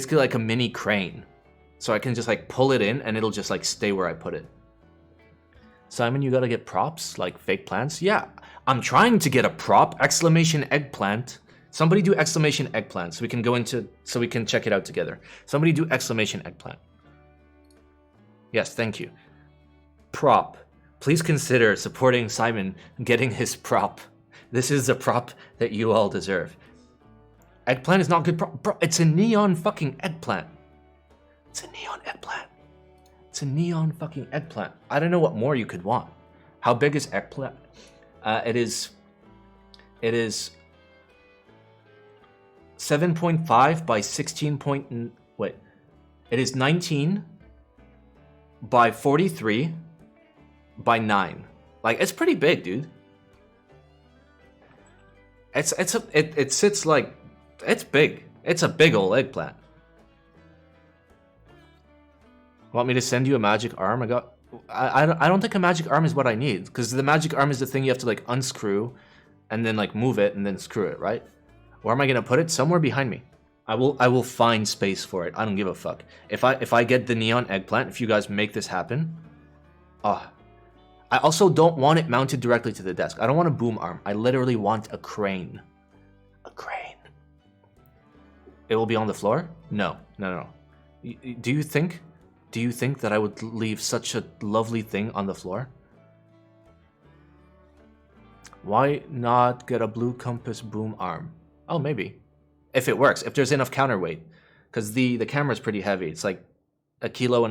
basically like a mini crane. So I can just like pull it in and it'll just like stay where I put it. Simon, you gotta get props, like fake plants? Yeah, I'm trying to get a prop, exclamation eggplant. Somebody do exclamation eggplant so we can go into, so we can check it out together. Somebody do exclamation eggplant. Yes, thank you. Prop. Please consider supporting Simon getting his prop. This is the prop that you all deserve. Eggplant is not good prop. Bro, it's a neon fucking eggplant. It's a neon eggplant. It's a neon fucking eggplant. I don't know what more you could want. How big is eggplant? It is 7.5 by 16 wait. It is 19 by 43 by 9. Like, it's pretty big, dude. It sits like, it's big. It's a big old eggplant. Want me to send you a magic arm? I don't think a magic arm is what I need, because the magic arm is the thing you have to like unscrew and then like move it and then screw it, right? Where am I gonna put it? Somewhere behind me. I will find space for it. I don't give a fuck. If I get the neon eggplant, if you guys make this happen, I also don't want it mounted directly to the desk. I don't want a boom arm. I literally want a crane. A crane. It will be on the floor? No. Do you think that I would leave such a lovely thing on the floor? Why not get a blue compass boom arm? Oh, maybe. If it works, if there's enough counterweight. Because the camera's pretty heavy. It's like 1.5 kilos,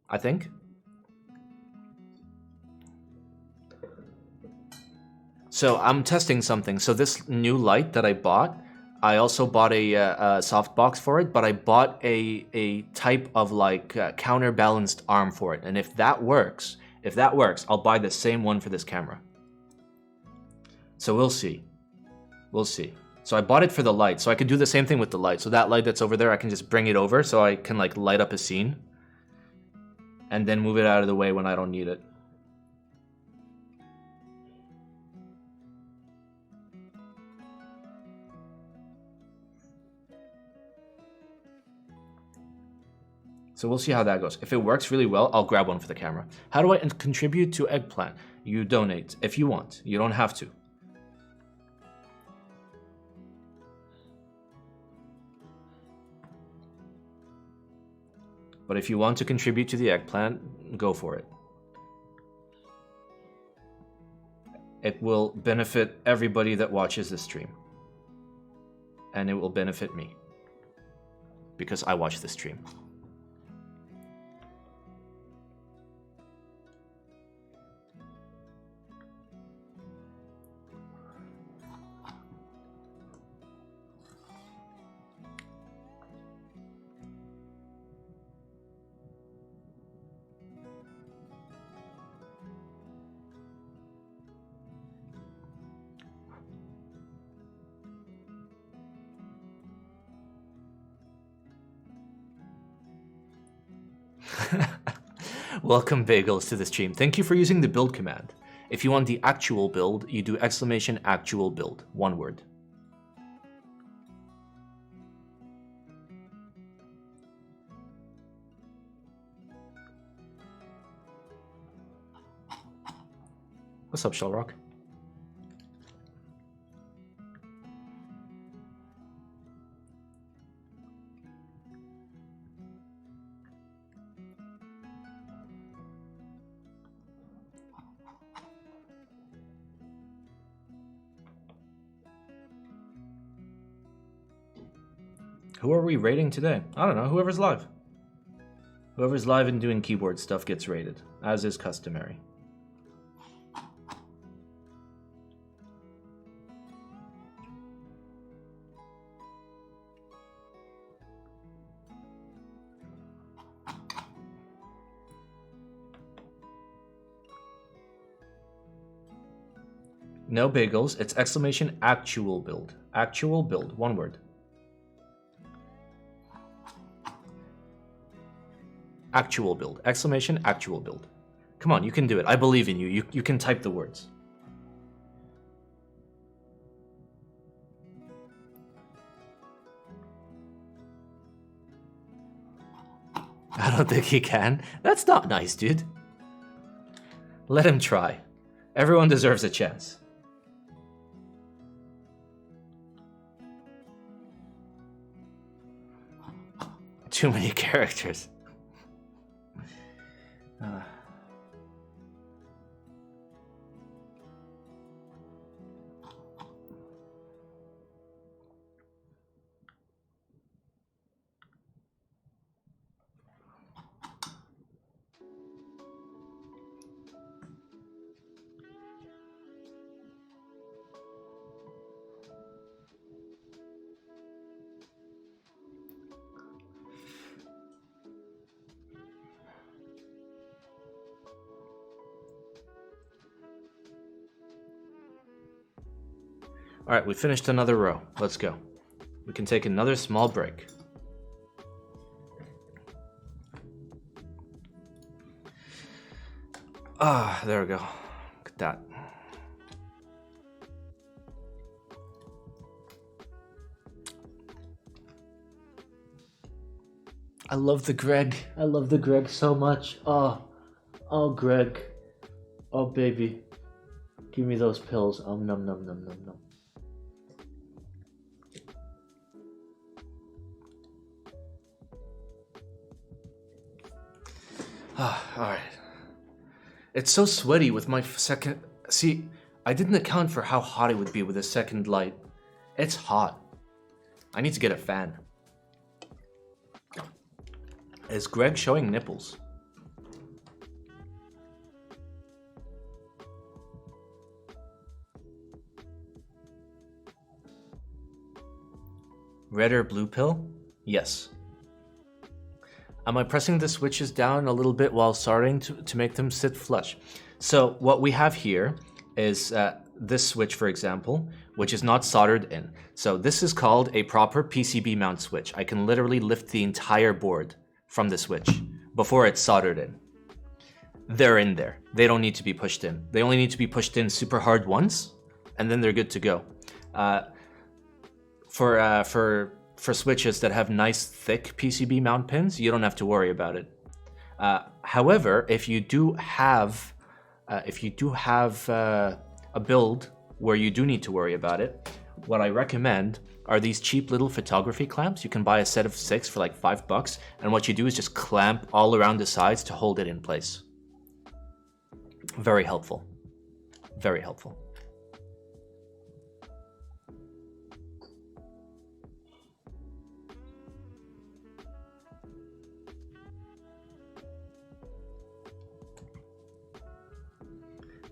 I think. So I'm testing something. So this new light that I bought, I also bought a softbox for it, but I bought a type of like counterbalanced arm for it. And if that works, I'll buy the same one for this camera. So we'll see. We'll see. So I bought it for the light, so I could do the same thing with the light. So that light that's over there, I can just bring it over so I can like light up a scene and then move it out of the way when I don't need it. So we'll see how that goes. If it works really well, I'll grab one for the camera. How do I contribute to Eggplant? You donate if you want. You don't have to. But if you want to contribute to the Eggplant, go for it. It will benefit everybody that watches the stream. And it will benefit me. Because I watch the stream. Welcome Bagels to the stream. Thank you for using the build command. If you want the actual build, you do exclamation actual build. One word. What's up, Shellrock? Who are we rating today? I don't know, whoever's live. Whoever's live and doing keyboard stuff gets rated, as is customary. No bagels, it's exclamation actual build. Actual build, one word. Actual build. Exclamation actual build. Come on, you can do it. I believe in you. You can type the words. I don't think he can. That's not nice, dude. Let him try. Everyone deserves a chance. Too many characters. All right, we finished another row. Let's go. We can take another small break. Ah, there we go. Look at that. I love the Greg. I love the Greg so much. Oh, Greg. Oh, baby. Give me those pills. Num, num, num, num, num. Alright. It's so sweaty with my second... See, I didn't account for how hot it would be with a second light. It's hot. I need to get a fan. Is Greg showing nipples? Red or blue pill? Yes. Am I pressing the switches down a little bit while starting to make them sit flush? So what we have here is this switch, for example, which is not soldered in. So this is called a proper PCB mount switch. I can literally lift the entire board from the switch before it's soldered in. They're in there. They don't need to be pushed in. They only need to be pushed in super hard once, and then they're good to go. For switches that have nice thick PCB mount pins, you don't have to worry about it. However, if you do have a build where you do need to worry about it, what I recommend are these cheap little photography clamps. You can buy a set of 6 for like $5, and what you do is just clamp all around the sides to hold it in place. Very helpful. Very helpful.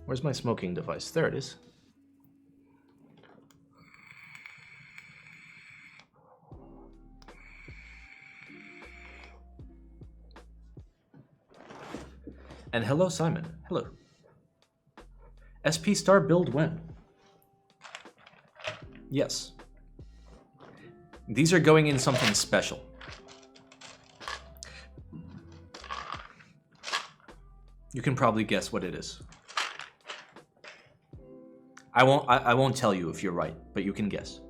Where's my smoking device? There it is. And hello, Simon. Hello. SP Star build when? Yes. These are going in something special. You can probably guess what it is. I won't tell you if you're right, but you can guess.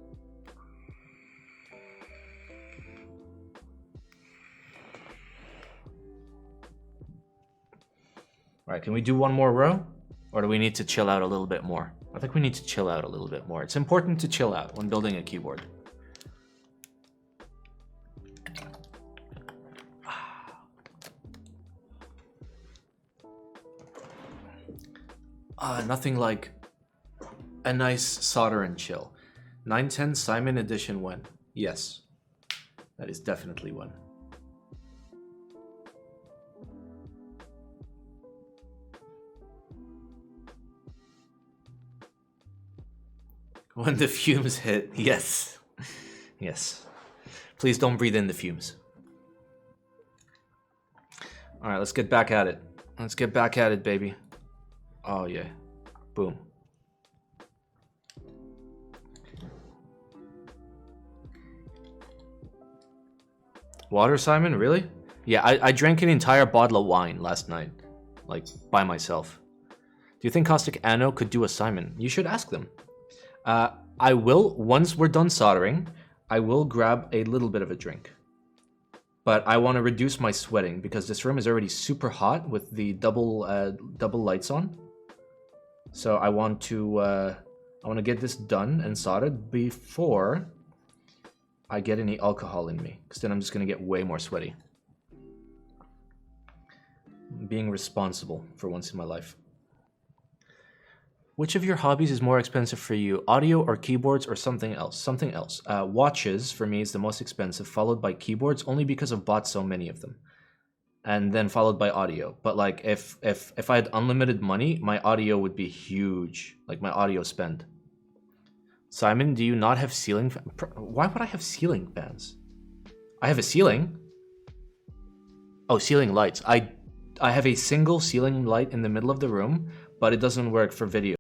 All right, can we do one more row? Or do we need to chill out a little bit more? I think we need to chill out a little bit more. It's important to chill out when building a keyboard. Nothing like a nice solder and chill. 910 Simon edition when? Yes, that is definitely one. When the fumes hit, yes. Yes. Please don't breathe in the fumes. All right, let's get back at it. Let's get back at it, baby. Oh, yeah. Boom. Water, Simon? Really? Yeah, I drank an entire bottle of wine last night. Like, by myself. Do you think Caustic Anno could do a Simon? You should ask them. I will, once we're done soldering, I will grab a little bit of a drink. but I want to reduce my sweating because this room is already super hot with the double lights on. So I want to get this done and soldered before I get any alcohol in me, because then I'm just gonna get way more sweaty. Being responsible for once in my life. Which of your hobbies is more expensive for you? Audio or keyboards or something else? Something else. Watches for me is the most expensive, followed by keyboards, only because I've bought so many of them. And then followed by audio. But like if I had unlimited money, my audio would be huge. Like my audio spend. Simon, do you not have ceiling fans? Why would I have ceiling fans? I have a ceiling. Oh, ceiling lights. I have a single ceiling light in the middle of the room, but it doesn't work for video.